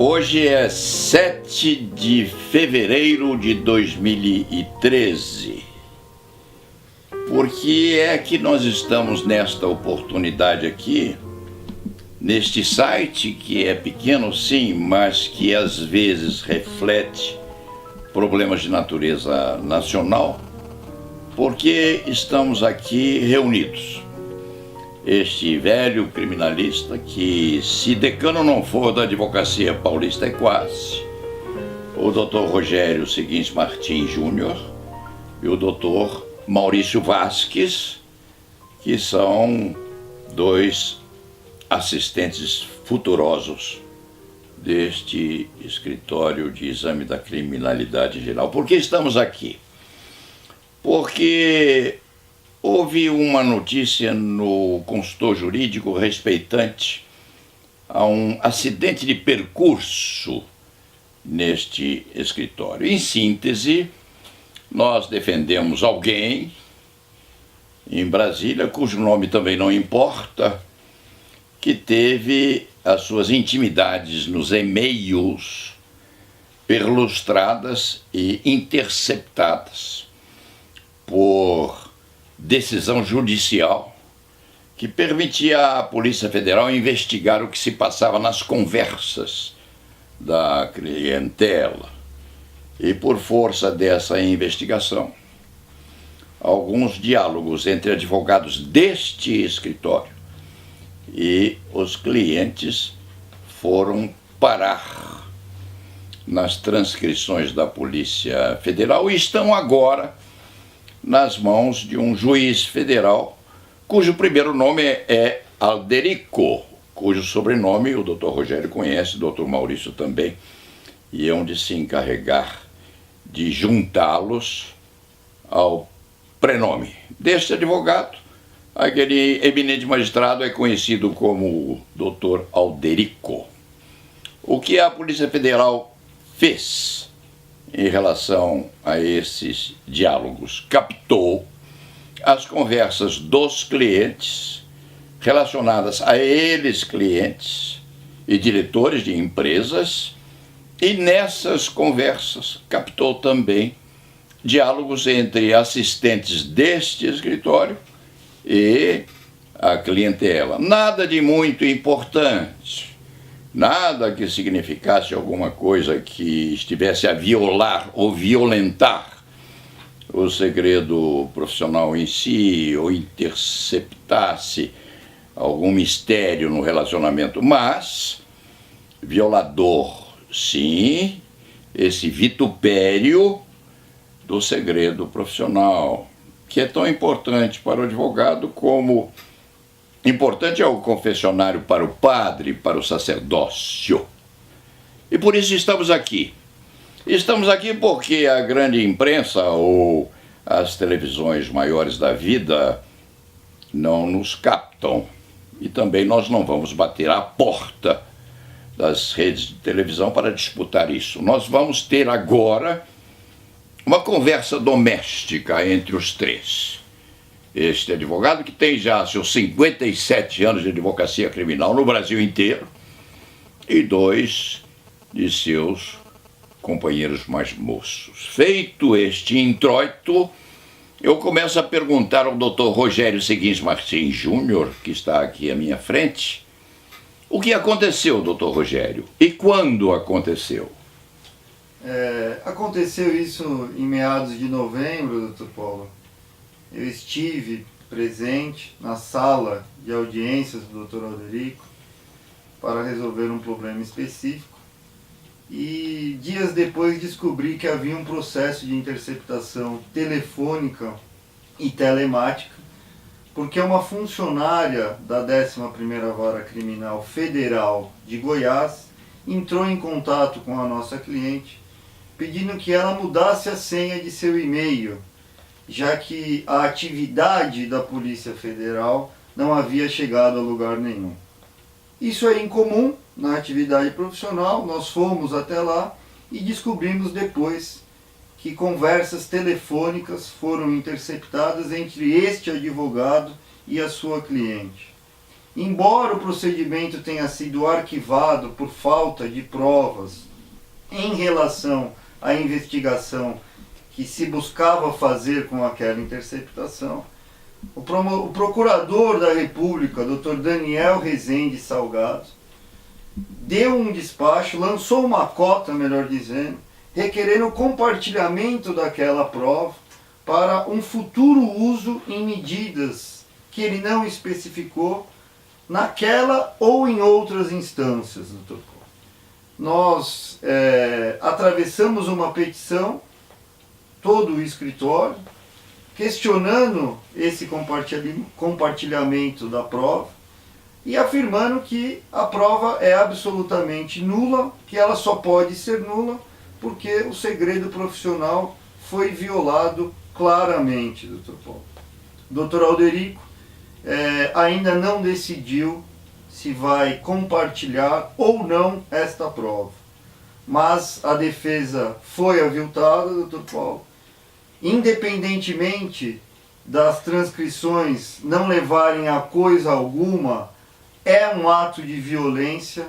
Hoje é 7 de fevereiro de 2013. Por que é que nós estamos nesta oportunidade aqui, neste site que é pequeno sim, mas que às vezes reflete problemas de natureza nacional? Porque estamos aqui reunidos. Este velho criminalista que, se decano não for da advocacia paulista, é quase, o Dr. Rogério Seguins Martins Júnior e o Dr. Maurício Vasques, que são dois assistentes futurosos deste escritório de exame da criminalidade geral. Por que estamos aqui? Porque houve uma notícia no consultor jurídico respeitante a um acidente de percurso neste escritório. Em síntese, nós defendemos alguém em Brasília, cujo nome também não importa, que teve as suas intimidades nos e-mails perlustradas e interceptadas por decisão judicial que permitia à Polícia Federal investigar o que se passava nas conversas da clientela. E por força dessa investigação, alguns diálogos entre advogados deste escritório e os clientes foram parar nas transcrições da Polícia Federal e estão agora nas mãos de um juiz federal, cujo primeiro nome é Alderico, cujo sobrenome o Dr. Rogério conhece, o Dr. Maurício também, e hão de se encarregar de juntá-los ao prenome deste advogado. Aquele eminente magistrado é conhecido como Dr. Alderico. O que a Polícia Federal fez em relação a esses diálogos? Captou as conversas dos clientes relacionadas a eles, clientes e diretores de empresas, e nessas conversas captou também diálogos entre assistentes deste escritório e a clientela. Nada de muito importante. Nada que significasse alguma coisa que estivesse a violar ou violentar o segredo profissional em si, ou interceptasse algum mistério no relacionamento, mas violador, sim, esse vitupério do segredo profissional, que é tão importante para o advogado como importante é o confessionário para o padre, para o sacerdócio. E por isso estamos aqui. Estamos aqui porque a grande imprensa ou as televisões maiores da vida não nos captam. E também nós não vamos bater à porta das redes de televisão para disputar isso. Nós vamos ter agora uma conversa doméstica entre os três. Este advogado que tem já seus 57 anos de advocacia criminal no Brasil inteiro e dois de seus companheiros mais moços. Feito este introito, eu começo a perguntar ao Dr. Rogério Seguins Martins Júnior, que está aqui à minha frente, o que aconteceu, Dr. Rogério, e quando aconteceu? Aconteceu isso em meados de novembro, Dr. Paulo. Eu estive presente na sala de audiências do Dr. Alderico para resolver um problema específico e dias depois descobri que havia um processo de interceptação telefônica e telemática, porque uma funcionária da 11ª Vara Criminal Federal de Goiás entrou em contato com a nossa cliente pedindo que ela mudasse a senha de seu e-mail, já que a atividade da Polícia Federal não havia chegado a lugar nenhum. Isso é incomum na atividade profissional, nós fomos até lá e descobrimos depois que conversas telefônicas foram interceptadas entre este advogado e a sua cliente. embora o procedimento tenha sido arquivado por falta de provas em relação à investigação que se buscava fazer com aquela interceptação, o procurador da República, Dr. Daniel Rezende Salgado, deu um despacho, lançou uma cota, melhor dizendo, requerendo o compartilhamento daquela prova para um futuro uso em medidas que ele não especificou naquela ou em outras instâncias, Dr. Paulo. Nós atravessamos uma petição, todo o escritório, questionando esse compartilhamento da prova e afirmando que a prova é absolutamente nula, que ela só pode ser nula porque o segredo profissional foi violado claramente, Dr. Paulo. Dr. Alderico ainda não decidiu se vai compartilhar ou não esta prova, mas a defesa foi aviltada, Dr. Paulo. Independentemente das transcrições não levarem a coisa alguma, é um ato de violência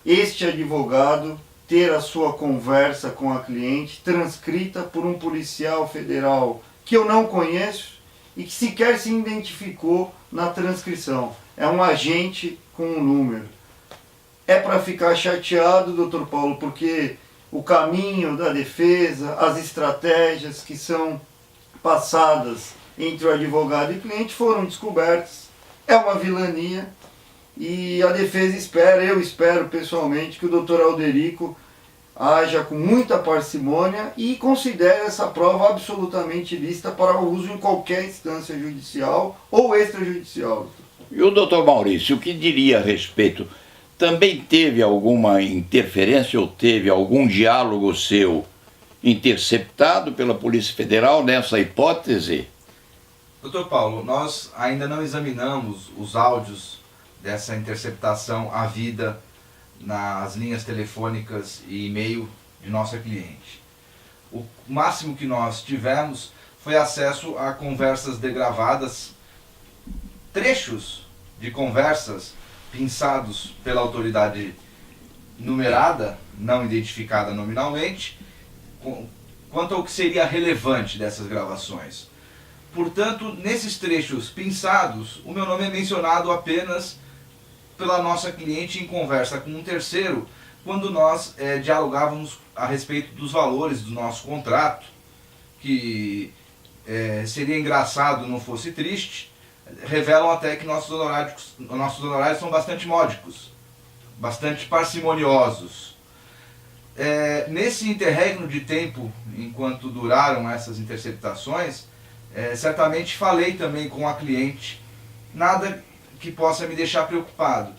este advogado ter a sua conversa com a cliente transcrita por um policial federal que eu não conheço e que sequer se identificou na transcrição. É um agente com um número. É para ficar chateado, Dr. Paulo, porque o caminho da defesa, as estratégias que são passadas entre o advogado e o cliente foram descobertas. É uma vilania e a defesa espera, eu espero pessoalmente, que o Dr. Alderico haja com muita parcimônia e considere essa prova absolutamente lícita para o uso em qualquer instância judicial ou extrajudicial. E o doutor Maurício, o que diria a respeito? Também teve alguma interferência ou teve algum diálogo seu interceptado pela Polícia Federal nessa hipótese? Doutor Paulo, nós ainda não examinamos os áudios dessa interceptação havida nas linhas telefônicas e e-mail de nossa cliente. O máximo que nós tivemos foi acesso a conversas degravadas, trechos de conversas pinçados pela autoridade numerada, não identificada nominalmente, quanto ao que seria relevante dessas gravações. Portanto, nesses trechos pinçados, o meu nome é mencionado apenas pela nossa cliente em conversa com um terceiro, quando nós dialogávamos a respeito dos valores do nosso contrato, que seria engraçado não fosse triste, revelam até que nossos honorários são bastante módicos, bastante parcimoniosos. Nesse interregno de tempo, enquanto duraram essas interceptações, certamente falei também com a cliente, nada que possa me deixar preocupado,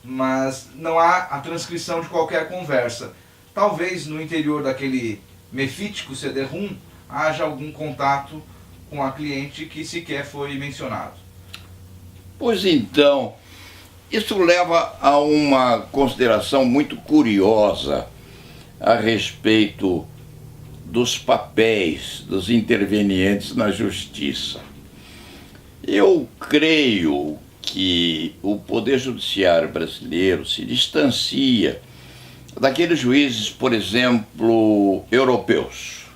mas não há a transcrição de qualquer conversa. Talvez no interior daquele mefítico CD-ROM haja algum contato com a cliente que sequer foi mencionado. Pois então, isso leva a uma consideração muito curiosa a respeito dos papéis dos intervenientes na justiça. Eu creio que o Poder Judiciário brasileiro se distancia daqueles juízes, por exemplo, europeus,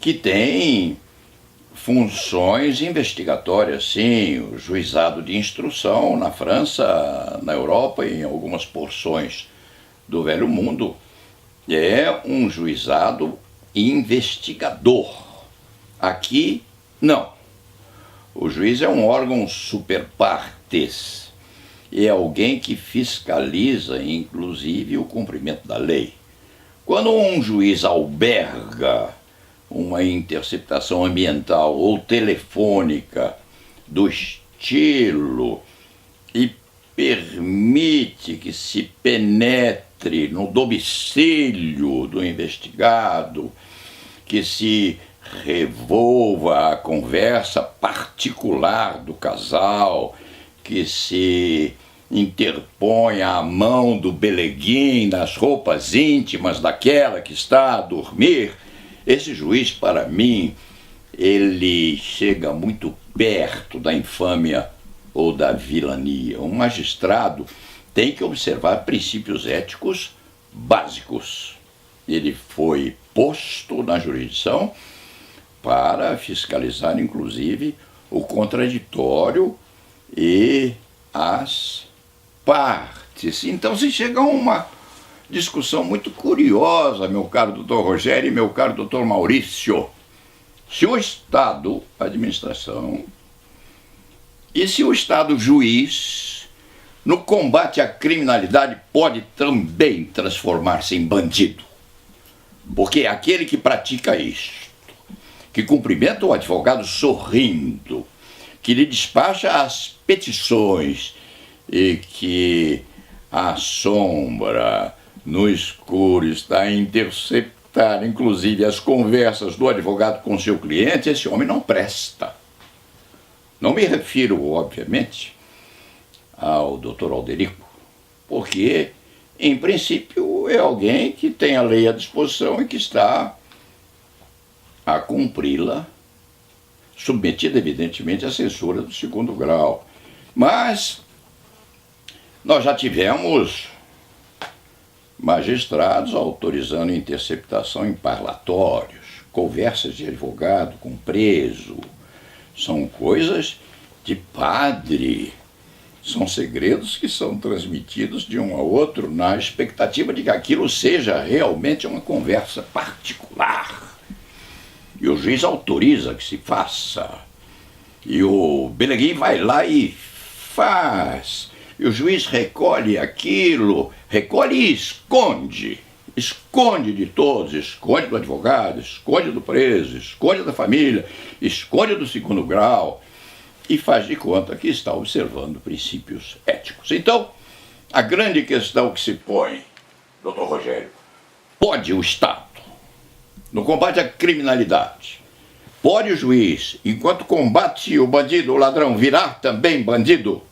que têm funções investigatórias, sim, o juizado de instrução na França, na Europa e em algumas porções do Velho Mundo, é um juizado investigador. Aqui, não. O juiz é um órgão super partes, é alguém que fiscaliza, inclusive, o cumprimento da lei. Quando um juiz alberga uma interceptação ambiental ou telefônica do estilo e permite que se penetre no domicílio do investigado, que se revolva a conversa particular do casal, que se interponha a mão do beleguim nas roupas íntimas daquela que está a dormir, esse juiz, para mim, ele chega muito perto da infâmia ou da vilania. Um magistrado tem que observar princípios éticos básicos. Ele foi posto na jurisdição para fiscalizar, inclusive, o contraditório e as partes. Então se chega a uma discussão muito curiosa, meu caro doutor Rogério e meu caro doutor Maurício. Se o Estado, a administração, e se o Estado juiz, no combate à criminalidade, pode também transformar-se em bandido. Porque aquele que pratica isto, que cumprimenta o advogado sorrindo, que lhe despacha as petições e que assombra no escuro, está a interceptar, inclusive, as conversas do advogado com seu cliente, esse homem não presta. Não me refiro, obviamente, ao doutor Alderico, porque, em princípio, é alguém que tem a lei à disposição e que está a cumpri-la, submetida, evidentemente, à censura do segundo grau. Mas nós já tivemos magistrados autorizando interceptação em parlatórios, conversas de advogado com preso. São coisas de padre, são segredos que são transmitidos de um a outro na expectativa de que aquilo seja realmente uma conversa particular. E o juiz autoriza que se faça. E o Beleguim vai lá e faz. E o juiz recolhe aquilo, recolhe e esconde. Esconde de todos, esconde do advogado, esconde do preso, esconde da família, esconde do segundo grau e faz de conta que está observando princípios éticos. Então, a grande questão que se põe, doutor Rogério, pode o Estado, no combate à criminalidade, pode o juiz, enquanto combate o bandido, o ladrão, virar também bandido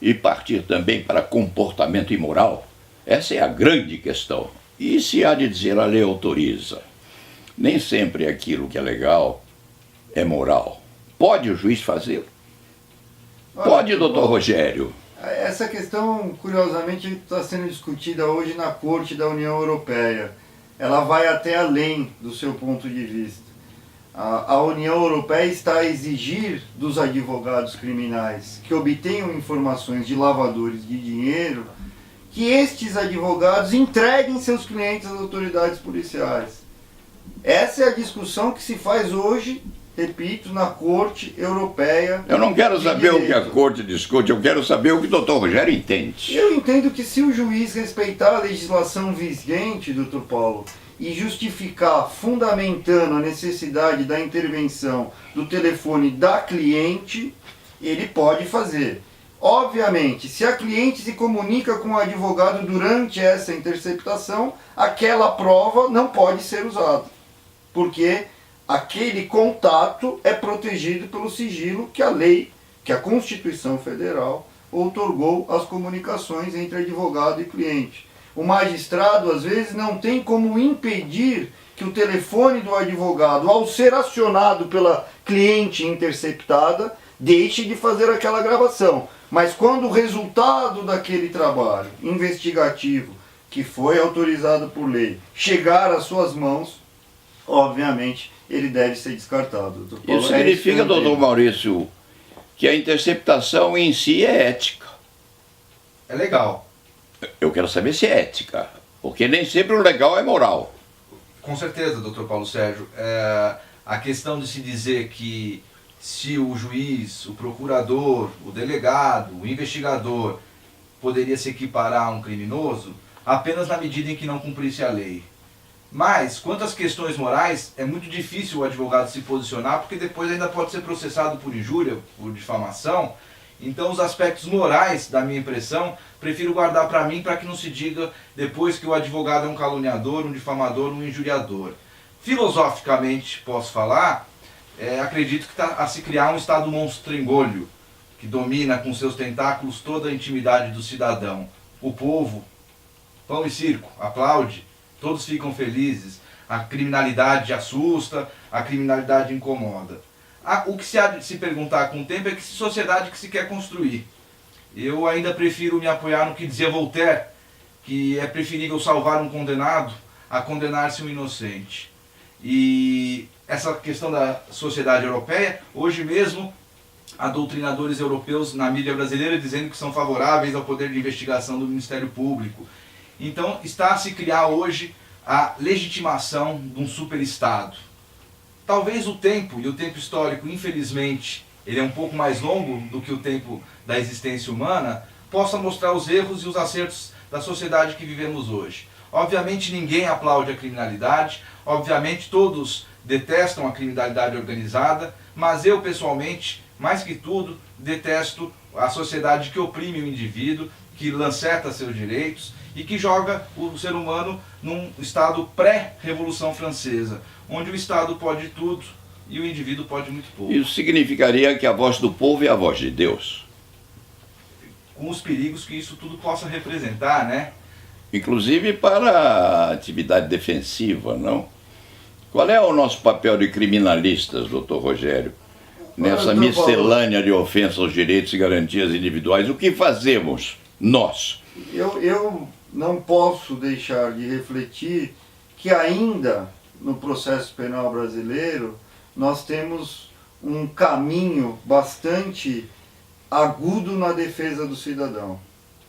e partir também para comportamento imoral? Essa é a grande questão. E se há de dizer, a lei autoriza. Nem sempre aquilo que é legal é moral. Pode o juiz fazer? Pode, doutor Rogério. Essa questão, curiosamente, está sendo discutida hoje na Corte da União Europeia. Ela vai até além do seu ponto de vista. A União Europeia está a exigir dos advogados criminais que obtenham informações de lavadores de dinheiro, que estes advogados entreguem seus clientes às autoridades policiais. Essa é a discussão que se faz hoje, repito, na Corte Europeia. Eu não quero saber o que a Corte discute, eu quero saber o que o doutor Rogério entende. Eu entendo que se o juiz respeitar a legislação vigente, doutor Paulo, e justificar, fundamentando a necessidade da intervenção do telefone da cliente, ele pode fazer. Obviamente, se a cliente se comunica com o advogado durante essa interceptação, aquela prova não pode ser usada, porque aquele contato é protegido pelo sigilo que a lei, que a Constituição Federal outorgou às comunicações entre advogado e cliente. O magistrado, às vezes, não tem como impedir que o telefone do advogado, ao ser acionado pela cliente interceptada, deixe de fazer aquela gravação. Mas quando o resultado daquele trabalho investigativo, que foi autorizado por lei, chegar às suas mãos, obviamente, ele deve ser descartado. Isso significa, doutor Maurício, que a interceptação em si é ética. É legal. Eu quero saber se é ética, porque nem sempre o legal é moral. Com certeza, doutor Paulo Sérgio. A questão de se dizer que se o juiz, o procurador, o delegado, o investigador poderia se equiparar a um criminoso apenas na medida em que não cumprisse a lei. Mas, quanto às questões morais, é muito difícil o advogado se posicionar, porque depois ainda pode ser processado por injúria, por difamação. Então, os aspectos morais, da minha impressão, prefiro guardar para mim, para que não se diga depois que o advogado é um caluniador, um difamador, um injuriador. Filosoficamente, posso falar, acredito que está a se criar um Estado monstro-engolho, que domina com seus tentáculos toda a intimidade do cidadão. O povo, pão e circo, aplaude, todos ficam felizes, a criminalidade assusta, a criminalidade incomoda. O que se há de se perguntar com o tempo é que sociedade que se quer construir. Eu ainda prefiro me apoiar no que dizia Voltaire, que é preferível salvar um condenado a condenar-se um inocente. E essa questão da sociedade europeia, hoje mesmo há doutrinadores europeus na mídia brasileira dizendo que são favoráveis ao poder de investigação do Ministério Público. Então está a se criar hoje a legitimação de um superestado. Talvez o tempo, e o tempo histórico, infelizmente, ele é um pouco mais longo do que o tempo da existência humana, possa mostrar os erros e os acertos da sociedade que vivemos hoje. Obviamente ninguém aplaude a criminalidade, obviamente todos detestam a criminalidade organizada, mas eu pessoalmente, mais que tudo, detesto a sociedade que oprime o indivíduo, que lanceta seus direitos e que joga o ser humano num estado pré-Revolução Francesa, onde o Estado pode tudo e o indivíduo pode muito pouco. Isso significaria que a voz do povo é a voz de Deus. Com os perigos que isso tudo possa representar, né? Inclusive para a atividade defensiva, não? Qual é o nosso papel de criminalistas, doutor Rogério, nessa miscelânea de ofensas aos direitos e garantias individuais? O que fazemos, nós? Eu não posso deixar de refletir que ainda no processo penal brasileiro nós temos um caminho bastante agudo na defesa do cidadão.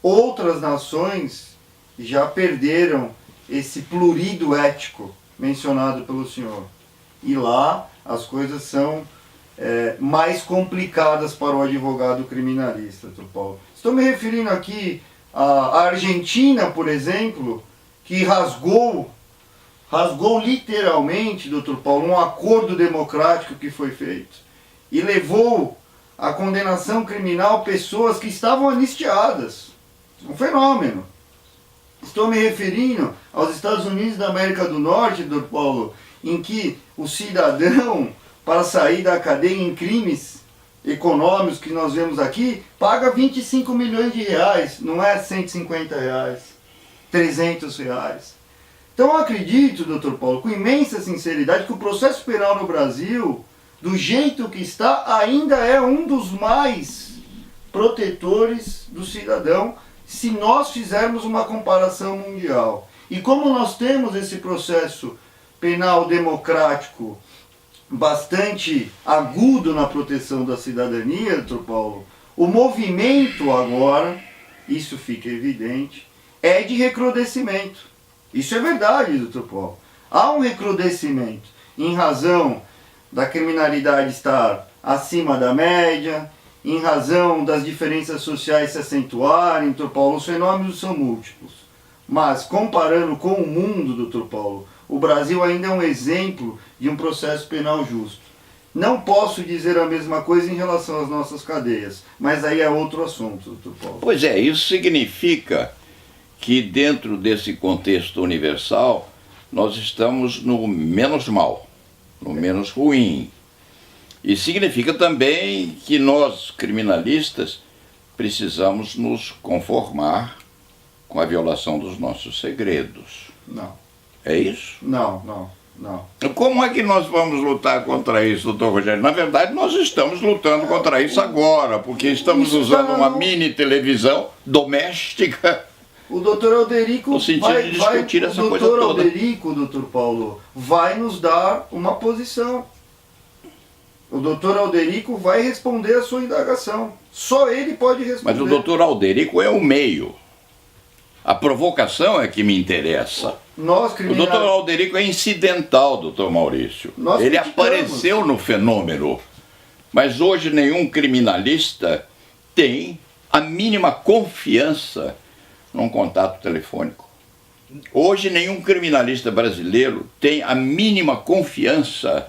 Outras nações já perderam esse plurido ético mencionado pelo senhor. E lá as coisas são mais complicadas para o advogado criminalista, doutor Paulo. Estou me referindo aqui à Argentina, por exemplo, que rasgou literalmente, doutor Paulo, um acordo democrático que foi feito e levou à condenação criminal pessoas que estavam anistiadas. Um fenômeno. Estou me referindo aos Estados Unidos da América do Norte, doutor Paulo, em que o cidadão, para sair da cadeia em crimes econômicos que nós vemos aqui, paga 25 milhões de reais, não é 150 reais, 300 reais. Então eu acredito, doutor Paulo, com imensa sinceridade, que o processo penal no Brasil, do jeito que está, ainda é um dos mais protetores do cidadão, se nós fizermos uma comparação mundial. E como nós temos esse processo penal democrático bastante agudo na proteção da cidadania, doutor Paulo, o movimento agora, isso fica evidente, é de recrudescimento. Isso é verdade, doutor Paulo. Há um recrudescimento em razão da criminalidade estar acima da média, em razão das diferenças sociais se acentuarem, doutor Paulo, os fenômenos são múltiplos. Mas, comparando com o mundo, doutor Paulo, o Brasil ainda é um exemplo de um processo penal justo. Não posso dizer a mesma coisa em relação às nossas cadeias, mas aí é outro assunto, doutor Paulo. Pois é, isso significa que dentro desse contexto universal, nós estamos no menos mal, no menos ruim. E significa também que nós, criminalistas, precisamos nos conformar com a violação dos nossos segredos. Não. É isso? Não. Como é que nós vamos lutar contra isso, doutor Rogério? Na verdade, nós estamos lutando contra isso agora, porque estamos usando uma mini televisão doméstica. O doutor Alderico no sentido de discutir essa coisa toda. O doutor Alderico, doutor Paulo, vai nos dar uma posição. O doutor Alderico vai responder a sua indagação. Só ele pode responder. Mas o doutor Alderico é o meio. A provocação é que me interessa. O doutor Alderico é incidental, doutor Maurício. Ele apareceu no fenômeno. Mas hoje nenhum criminalista tem a mínima confiança num contato telefônico. Hoje nenhum criminalista brasileiro tem a mínima confiança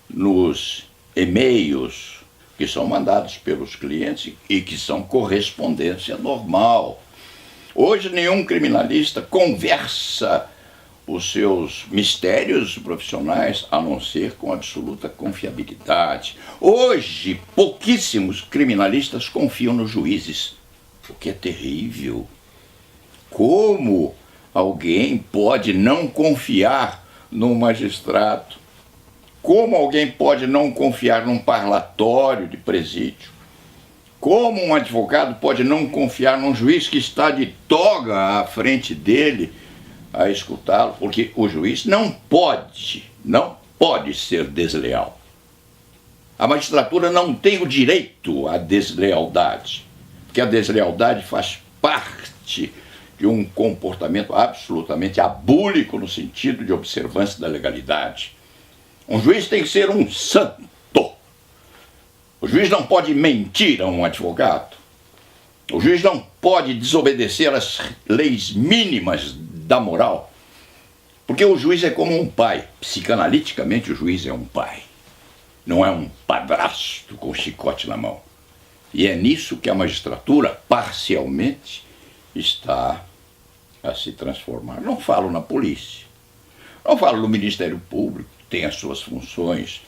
nos e-mails que são mandados pelos clientes e que são correspondência normal. Hoje nenhum criminalista conversa os seus mistérios profissionais a não ser com absoluta confiabilidade. Hoje pouquíssimos criminalistas confiam nos juízes, o que é terrível. Como alguém pode não confiar num magistrado? Como alguém pode não confiar num parlatório de presídio? Como um advogado pode não confiar num juiz que está de toga à frente dele a escutá-lo? Porque o juiz não pode ser desleal. A magistratura não tem o direito à deslealdade, porque a deslealdade faz parte de um comportamento absolutamente abúlico no sentido de observância da legalidade. Um juiz tem que ser um santo. O juiz não pode mentir a um advogado. O juiz não pode desobedecer às leis mínimas da moral. Porque o juiz é como um pai. Psicanaliticamente, o juiz é um pai. Não é um padrasto com chicote na mão. E é nisso que a magistratura, parcialmente, está a se transformar. Não falo na polícia. Não falo no Ministério Público, que tem as suas funções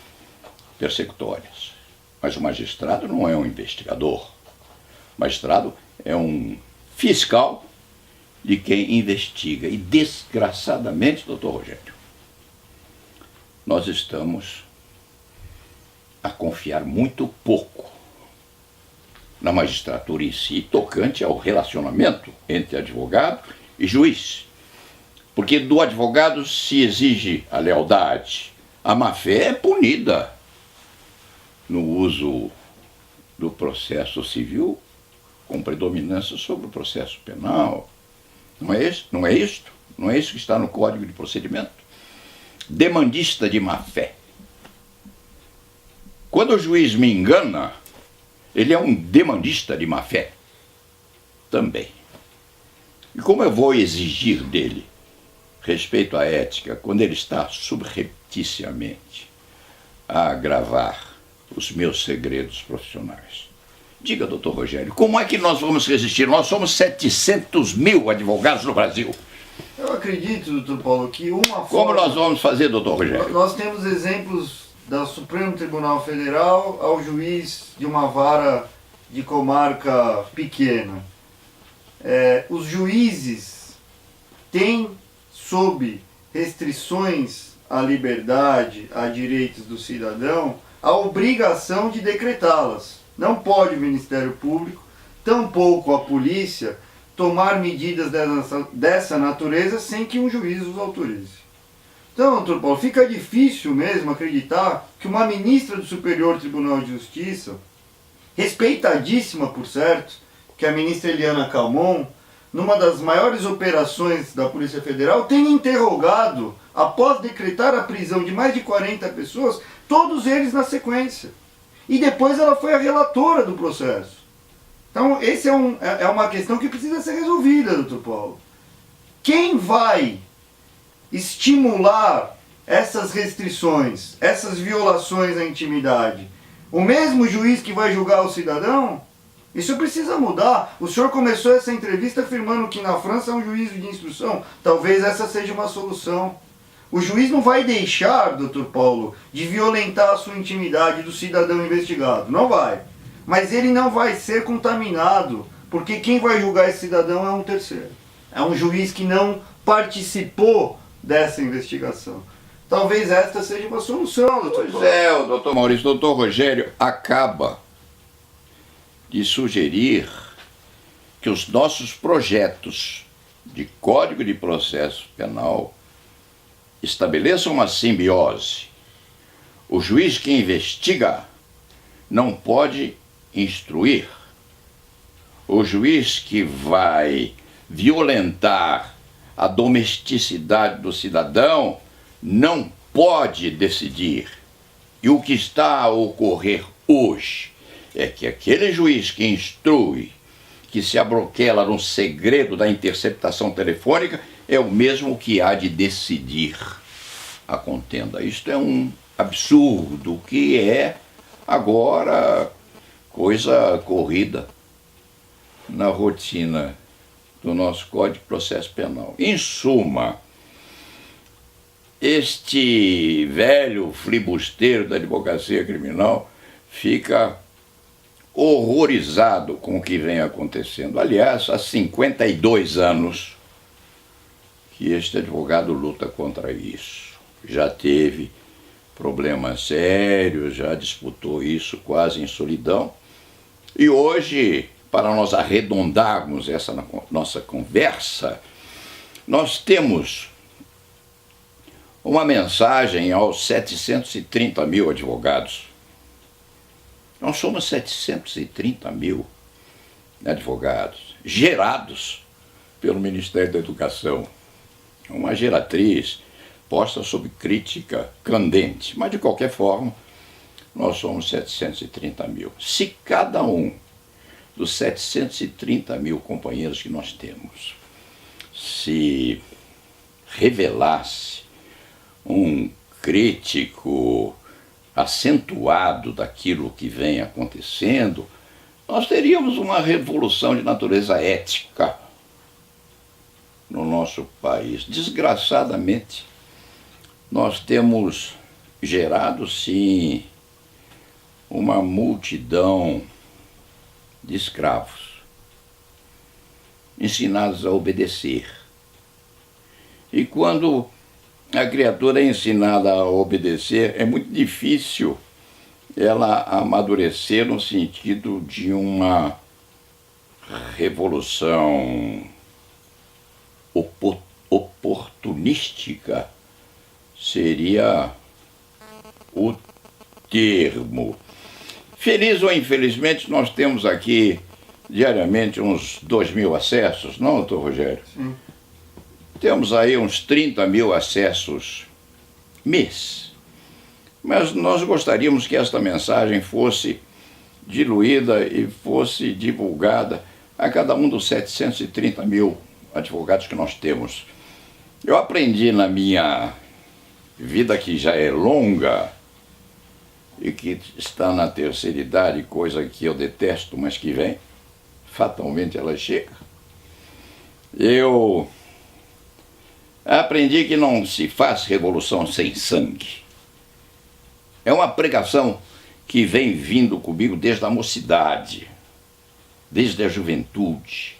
persecutórias. Mas o magistrado não é um investigador. O magistrado é um fiscal de quem investiga. E, desgraçadamente, doutor Rogério, nós estamos a confiar muito pouco na magistratura em si, tocante ao relacionamento entre advogado e juiz. Porque do advogado se exige a lealdade. A má-fé é punida no uso do processo civil com predominância sobre o processo penal. Não é isso? Não é isto? Não é isso que está no Código de Procedimento? Demandista de má-fé. Quando o juiz me engana, ele é um demandista de má-fé também. E como eu vou exigir dele respeito à ética quando ele está subrepticiamente a agravar os meus segredos profissionais? Diga, doutor Rogério, como é que nós vamos resistir? Nós somos 700 mil advogados no Brasil. Eu acredito, doutor Paulo, que uma forma... Como nós vamos fazer, doutor Rogério? Nós temos exemplos do Supremo Tribunal Federal ao juiz de uma vara de comarca pequena. Os juízes têm, sob restrições à liberdade, a direitos do cidadão, a obrigação de decretá-las. Não pode o Ministério Público, tampouco a polícia, tomar medidas dessa natureza sem que um juiz os autorize. Então, doutor Paulo, fica difícil mesmo acreditar que uma ministra do Superior Tribunal de Justiça, respeitadíssima por certo, que é a ministra Eliana Calmon, numa das maiores operações da Polícia Federal, tenha interrogado, após decretar a prisão de mais de 40 pessoas, todos eles na sequência. E depois ela foi a relatora do processo. Então, essa é uma questão que precisa ser resolvida, doutor Paulo. Quem vai estimular essas restrições, essas violações à intimidade? O mesmo juiz que vai julgar o cidadão? Isso precisa mudar. O senhor começou essa entrevista afirmando que na França é um juízo de instrução. Talvez essa seja uma solução. O juiz não vai deixar, doutor Paulo, de violentar a sua intimidade do cidadão investigado. Não vai. Mas ele não vai ser contaminado, porque quem vai julgar esse cidadão é um terceiro. É um juiz que não participou dessa investigação. Talvez esta seja uma solução, doutor Paulo. Pois é, o doutor Maurício, o doutor Rogério acaba de sugerir que os nossos projetos de Código de Processo Penal estabeleçam uma simbiose. O juiz que investiga não pode instruir. O juiz que vai violentar a domesticidade do cidadão não pode decidir. E o que está a ocorrer hoje é que aquele juiz que instrui, que se abroquela no segredo da interceptação telefônica, é o mesmo que há de decidir a contenda. Isto é um absurdo que é agora coisa corrida na rotina do nosso Código de Processo Penal. Em suma, este velho flibusteiro da advocacia criminal fica horrorizado com o que vem acontecendo. Aliás, há 52 anos que este advogado luta contra isso. Já teve problemas sérios, já disputou isso quase em solidão. E hoje, para nós arredondarmos essa nossa conversa, nós temos uma mensagem aos 730 mil advogados. Nós somos 730 mil advogados gerados pelo Ministério da Educação. Uma geratriz posta sob crítica candente, mas de qualquer forma, nós somos 730 mil. Se cada um dos 730 mil companheiros que nós temos se revelasse um crítico acentuado daquilo que vem acontecendo, nós teríamos uma revolução de natureza ética no nosso país. Desgraçadamente, nós temos gerado, sim, uma multidão de escravos, ensinados a obedecer. E quando a criatura é ensinada a obedecer, é muito difícil ela amadurecer no sentido de uma revolução oportunística, seria o termo. Feliz ou infelizmente, nós temos aqui diariamente uns 2.000 acessos, não, doutor Rogério? Sim. Temos aí uns 30 mil acessos mês. Mas nós gostaríamos que esta mensagem fosse diluída e fosse divulgada a cada um dos 730 mil advogados que nós temos. Eu aprendi na minha vida, que já é longa e que está na terceira idade, coisa que eu detesto, mas que vem, fatalmente ela chega. Eu aprendi que não se faz revolução sem sangue. É uma pregação que vem vindo comigo desde a mocidade, desde a juventude.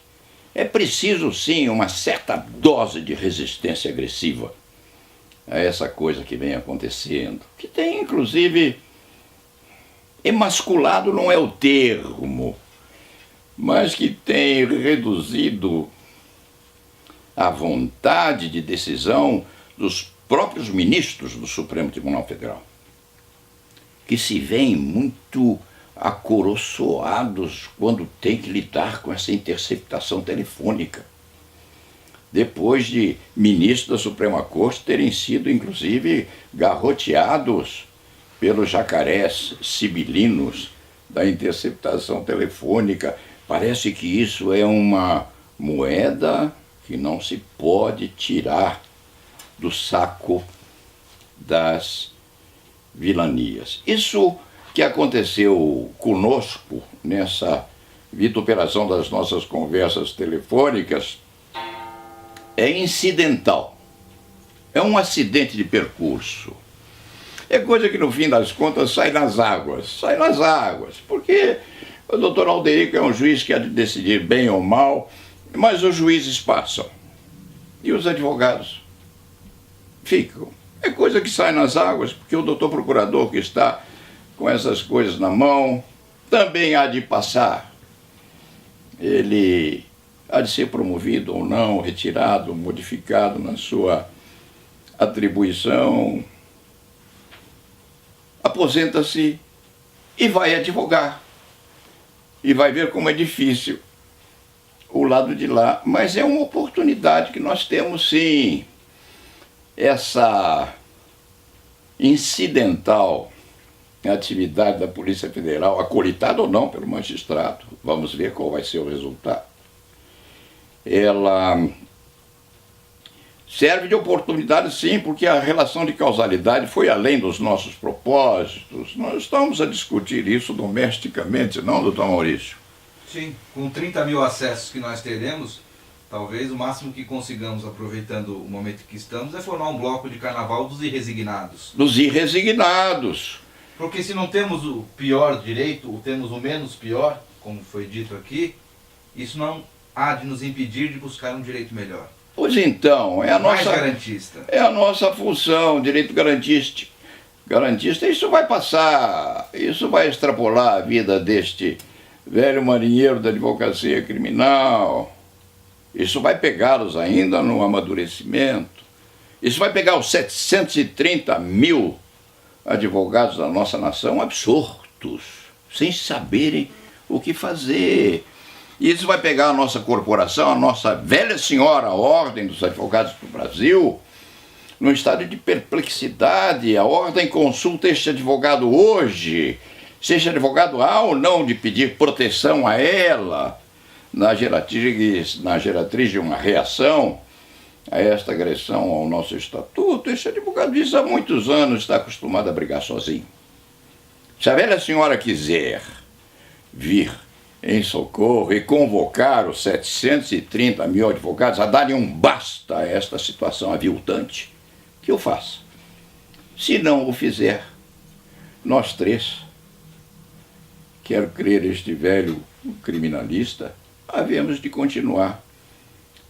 É preciso, sim, uma certa dose de resistência agressiva a essa coisa que vem acontecendo, que tem, inclusive, emasculado não é o termo, mas que tem reduzido a vontade de decisão dos próprios ministros do Supremo Tribunal Federal, que se veem muito acoroçoados quando tem que lidar com essa interceptação telefônica, depois de ministros da Suprema Corte terem sido, inclusive, garroteados pelos jacarés sibilinos da interceptação telefônica. Parece que isso é uma moeda que não se pode tirar do saco das vilanias. Isso que aconteceu conosco nessa vituperação das nossas conversas telefônicas é incidental. É um acidente de percurso. É coisa que, no fim das contas, sai nas águas, porque o doutor Alderico é um juiz que há de decidir bem ou mal, mas os juízes passam e os advogados ficam. É coisa que sai nas águas, porque o doutor procurador que está com essas coisas na mão também há de passar. Ele há de ser promovido ou não, retirado, modificado na sua atribuição, aposenta-se e vai advogar. E vai ver como é difícil o lado de lá. Mas é uma oportunidade que nós temos, sim. Essa incidental atividade da Polícia Federal, acolitada ou não pelo magistrado, vamos ver qual vai ser o resultado, ela serve de oportunidade, sim, porque a relação de causalidade foi além dos nossos propósitos. Nós estamos a discutir isso domesticamente, não, doutor Maurício? Sim, com 30 mil acessos que nós teremos, talvez o máximo que consigamos, aproveitando o momento que estamos, é formar um bloco de carnaval dos irresignados. Dos irresignados. Porque se não temos o pior direito, ou temos o menos pior, como foi dito aqui, isso não há de nos impedir de buscar um direito melhor. Pois então, é a mais nossa, garantista. É a nossa função, direito garantista, isso vai passar, isso vai extrapolar a vida deste velho marinheiro da advocacia criminal, isso vai pegá-los ainda no amadurecimento, isso vai pegar os 730 mil advogados da nossa nação absortos, sem saberem o que fazer. Isso vai pegar a nossa corporação, a nossa velha senhora, a Ordem dos Advogados do Brasil, num estado de perplexidade. A Ordem consulta este advogado hoje, se este advogado há ou não de pedir proteção a ela, na geratriz de uma reação a esta agressão ao nosso estatuto. Este advogado diz há muitos anos está acostumado a brigar sozinho. Se a velha senhora quiser vir em socorro e convocar os 730 mil advogados a darem um basta a esta situação aviltante, que o faça. Se não o fizer, nós três, quero crer este velho criminalista, havemos de continuar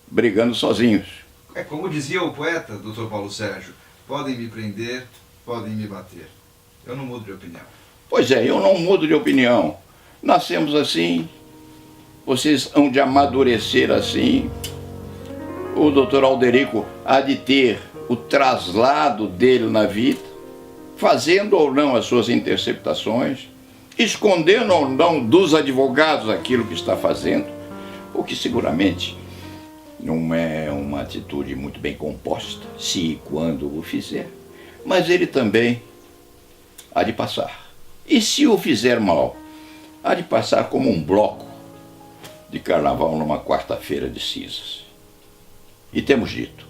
brigando sozinhos. É como dizia o poeta, Dr. Paulo Sérgio, podem me prender, podem me bater. Eu não mudo de opinião. Pois é, eu não mudo de opinião. Nascemos assim, vocês hão de amadurecer assim. O doutor Alderico há de ter o traslado dele na vida, fazendo ou não as suas interceptações, escondendo ou não dos advogados aquilo que está fazendo, o que seguramente não é uma atitude muito bem composta, se e quando o fizer, mas ele também há de passar. E se o fizer mal, há de passar como um bloco de carnaval numa quarta-feira de cinzas. E temos dito,